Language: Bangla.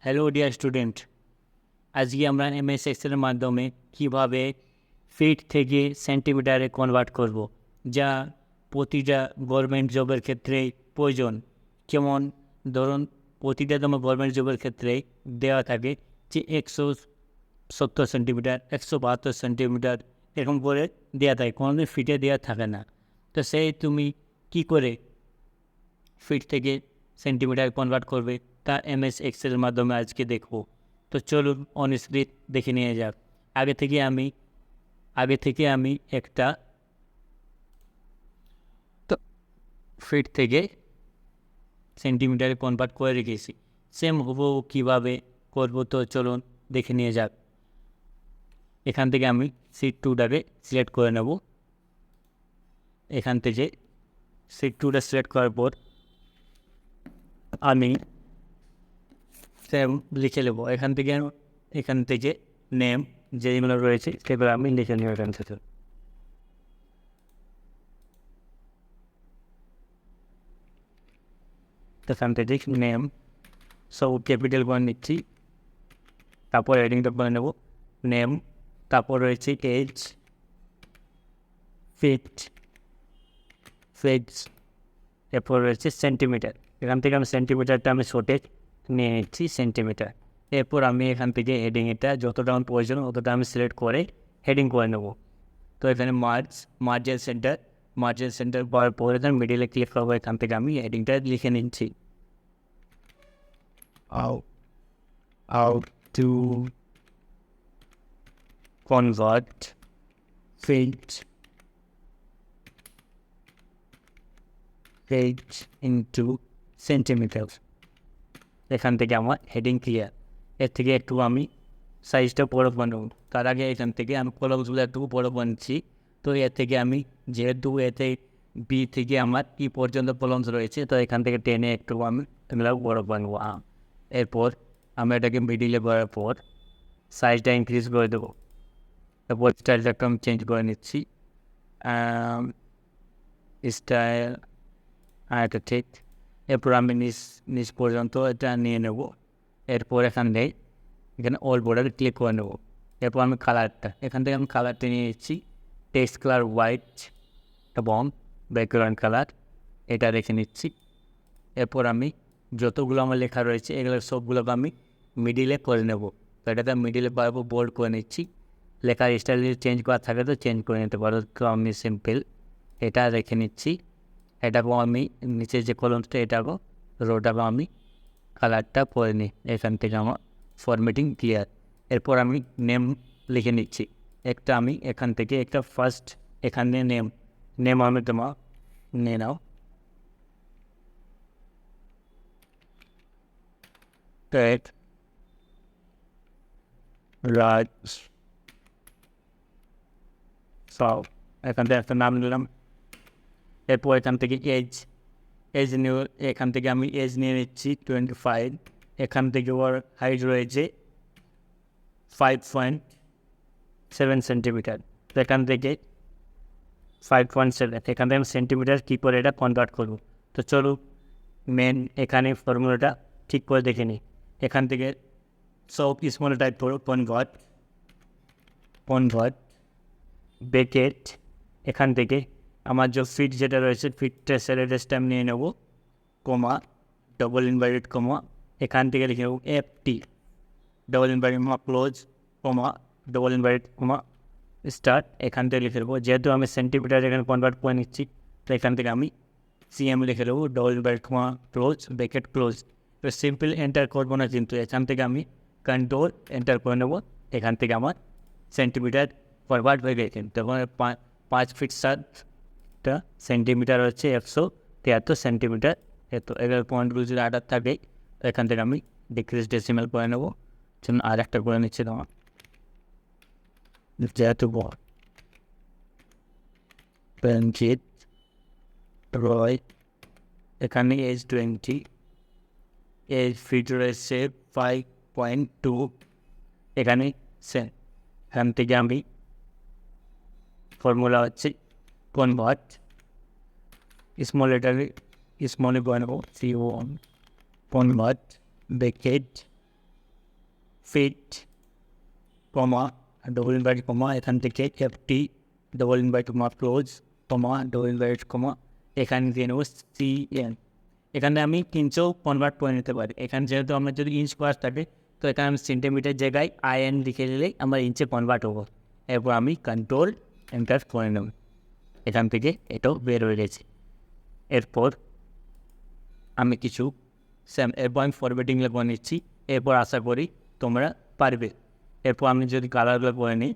হ্যালো ডিয়ার স্টুডেন্ট, আজকে আমরা এমএস এক্সেলের মাধ্যমে কীভাবে ফিট থেকে সেন্টিমিটারে কনভার্ট করব, যা প্রতিটা গভর্নমেন্ট জবের ক্ষেত্রেই প্রয়োজন। যেমন ধরুন, প্রতিটা তোমার গভর্নমেন্ট জবের ক্ষেত্রে দেওয়া থাকে যে 170 সেন্টিমিটার, 172 সেন্টিমিটার এরকম করে দেওয়া থাকে, কোনোদিন ফিটে দেওয়া থাকে না। তো সেই তুমি কি করে ফিট থেকে সেন্টিমিটার কনভার্ট করবে তা এমএস এক্সেলের মাধ্যমে আজকে দেখব। তো চলুন অন স্ক্রিন দেখে নিয়ে যাক। আগে থেকে আমি একটা তো ফিট থেকে সেন্টিমিটারে কনভার্ট করে রেখেছি। সেম হুবহু কীভাবে করব, তো চলুন দেখে নিয়ে যাক। এখান থেকে আমি শিট 2টাকে সিলেক্ট করে নেব। এখান থেকে শিট 2টা সিলেক্ট করার পর আমি সেম লিখে নেব। এখান থেকে নেম যেগুলো রয়েছে সেগুলো আমি লিখে নেব এখান থেকে। এখান থেকে নেম সব ক্যাপিটাল করে নিচ্ছি, তারপর হেডিংটা করে নেব নেম, তারপর রয়েছে এজ, ফিট, এরপর রয়েছে সেন্টিমিটার। এখান থেকে আমি সেন্টিমিটারটা আমি শর্টেজ নিয়ে নিচ্ছি সেন্টিমিটার। এরপর আমি এখান থেকে হেডিংটা যতটা আমার প্রয়োজন ততটা আমি সিলেক্ট করে হেডিং করে নেব। তো এখানে মার্জিন সেন্টার করার পরে মিডিলে ক্লিক করবো। এখান থেকে আমি হেডিংটা লিখে নিচ্ছি, how to convert feet into centimeters। এখান থেকে আমার হেডিং ক্লিয়ার। এর থেকে একটু আমি সাইজটা বড় বানাবো। তার আগে এখান থেকে আমি কলমসগুলো একটু বড় বানছি। তো এর থেকে আমি যেহেতু এতে বি থেকে আমার ই পর্যন্ত কলমস রয়েছে, তো এখান থেকে টেনে একটু আমি এগুলো বড় বানবো। এরপর আমি এটাকে মিডিলে করার পর সাইজটা ইনক্রিজ করে দেবো। তারপর স্টাইলটা একটু আমি চেঞ্জ করে নিচ্ছি। স্টাইল এটা ঠিক। এরপর আমি নিচ পর্যন্ত এটা নিয়ে নেব। এরপর এখানে অল বর্ডারে ক্লিক করে নেব। এরপর আমি এখান থেকে আমি কালারটা নিয়ে নিচ্ছি, টেক্সট কালার হোয়াইট এবং ব্যাকগ্রাউন্ড কালার এটা রেখে নিচ্ছি। এরপর আমি যতগুলো আমার লেখা রয়েছে এগুলো সবগুলোকে আমি মিডিলে করে নেব। তো এটাতে মিডিলে পারবো বোল্ড করে নিচ্ছি। লেখার স্টাইল যদি চেঞ্জ করা থাকে তো চেঞ্জ করে নিতে পারো। তো আমি সিম্পল এটা রেখে নিচ্ছি। এটাকেও আমি নিচের যে কলমসটা এটাকেও রোটাকেও আমি কালারটা করে নিই। এখান থেকে আমার ফরম্যাটিং ক্লিয়ার। এরপর আমি নেম লিখে নিচ্ছি। আমি এখান থেকে একটা ফার্স্ট এখানে নেম আমি তোমার নিয়ে নাও। রাজ সব এখান থেকে একটা নাম নিলাম। এরপর এখান থেকে এখান থেকে আমি এজ নিয়ে নিচ্ছি 25। এখান থেকে ওর হাইট রয়েছে 5.7 সেন্টিমিটার। তো এখান থেকে 5.7 এখান থেকে আমি সেন্টিমিটার কী করে এটা কনভার্ট করবো। তো চলো মেন এখানে ফর্মুলাটা ঠিক করে দেখে নিই। এখান থেকে সব স্মল টাইপ করো, কনভার্ট ব্রেকেট। এখান থেকে আমার যে ফিট যেটা রয়েছে ফিটটা সেলেটেসটা আমি নিয়ে নেবো, কমা ডবল ইনভার্টেড কমা, এখান থেকে লিখে নেবো FT double inverted comma close comma double inverted comma start. এখান থেকে লিখে দেবো, যেহেতু আমি সেন্টিমিটার এখানে কনভার্ট করে নিচ্ছি তো এখান থেকে আমি CM লিখে দেবো, double inverted comma close bracket close. তো সিম্পল এন্টার করবো না, কিন্তু এখান থেকে আমি কন্ট্রোল এন্টার করে নেবো। এখান থেকে আমার সেন্টিমিটার কনভার্ট হয়ে গেছে। তখন 5 ফিট 7 সেন্টিমিটার হচ্ছে 173 সেন্টিমিটার। এবার পয়েন্টগুলো যদি 8 থাকে তো এখান থেকে আমি ডিক্রিজ ডেসিমেল করে নেবো। জন্য আর একটা করে নিচ্ছি তোমার, যেহেতু রয় এখানে এজ 20, এজ ফিট রয়েছে 5.2। এখানে এখান থেকে আমি ফর্মুলা হচ্ছে কনভার্ট স্মলে করে নেবো, CO1 convert bracket fit comma double inverted comma এখান থেকে FT double inverted comma close comma double inverted comma এখানে দিয়ে নেবো সিএন। এখানে আমি ইঞ্চেও কনভার্ট করে নিতে পারি। এখানে যেহেতু আমার যদি ইঞ্চ ক্লাস থাকে তো এখানে আমি সেন্টিমিটার জায়গায় আইএন লিখে নিলেই আমার ইঞ্চে কনভার্ট হবো। এরপর আমি কন্ট্রোল এন্টার করে নেব। এখান থেকে এটাও বের হয়ে গেছে। এরপর আমি কিছু এরপর আমি ফরম্যাটিং করে নিচ্ছি। এরপর আশা করি তোমরা পারবে। এরপর আমি যদি কালারগুলো করে নিই